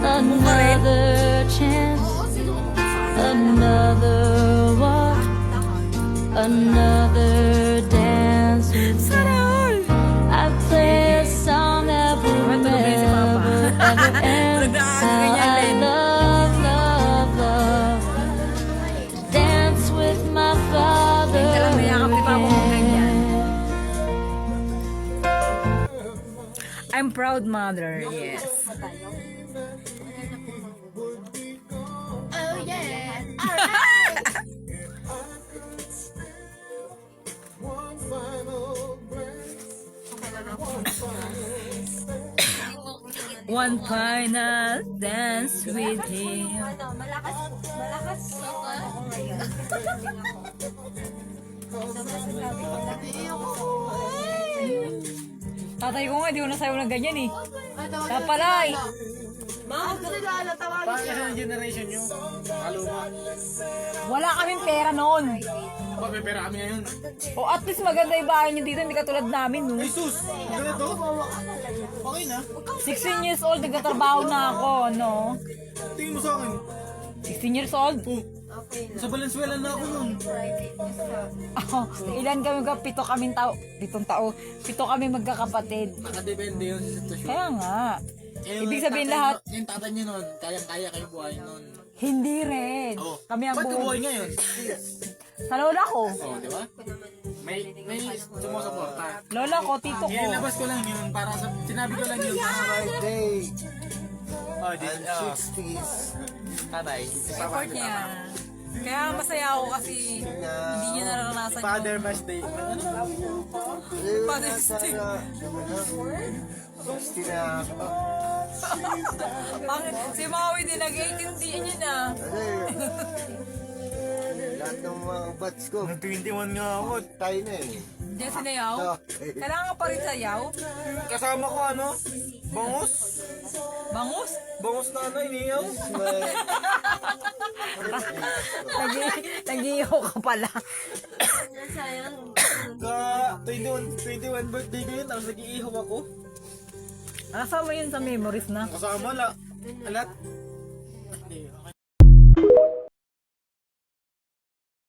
Another chance, another walk, another dance with you. I play a song that will never ever end. How I love, love, love to dance with my father again. I'm proud mother, yes. Oh yeah. One final dance with him. Malakas ako ngayon. Tatay ko nga, di ko nasayaw ng ganyan eh. Kaya pala eh. Paano yung generation nyo? Kaluma. Wala kaming pera noon. Ba, may pera kami ngayon. O at least maganda yung bahay nyo dito, hindi katulad namin. No? Ay, sus! Ang ganito? Okay na. 16 years old, nagtatrabaho na ako, no? Tingin mo sa akin. 16 years old? Oh, sa Valenzuela na ako nun. Oh, ilan kami pito kaming tao. Pito kami magkakapatid. Nakadepende yun sa sitwasyon. Kaya nga. Eh, Ibig yung sabihin tatay lahat, nyo- Yung tatay nyo nun, kayang-kaya kayo buhay nun. hindi rin. Oh. Kami ang Ba't ka buhay buhay. ngayon? Sa lola ko. Oh, di ba? May sumusuporta. Lola ko, tito ko. Inilabas ko lang yun para sa... Sinabi ko lang yun para... Birthday Oh, di... and 60s. Tatay. Support niya. Kaya masaya ako kasi hindi niya naranasan Father Birthday. Father's Day. Basti na ako. Si Maui din nag-18 din niya na. Lahat ng mga bats ko, Nag-21 nga ako. tayo na eh. Diyan sinayaw. Kailangan pa rin sayaw. Kasama ko ano? Bangus? Bangus. Bangus na ano, iniyaw? Nag-iiho ka pala. Ka 21 birthday ko yun, tapos nag-iihaw ako. Nasama yun sa memories na. Kasama la. Alat.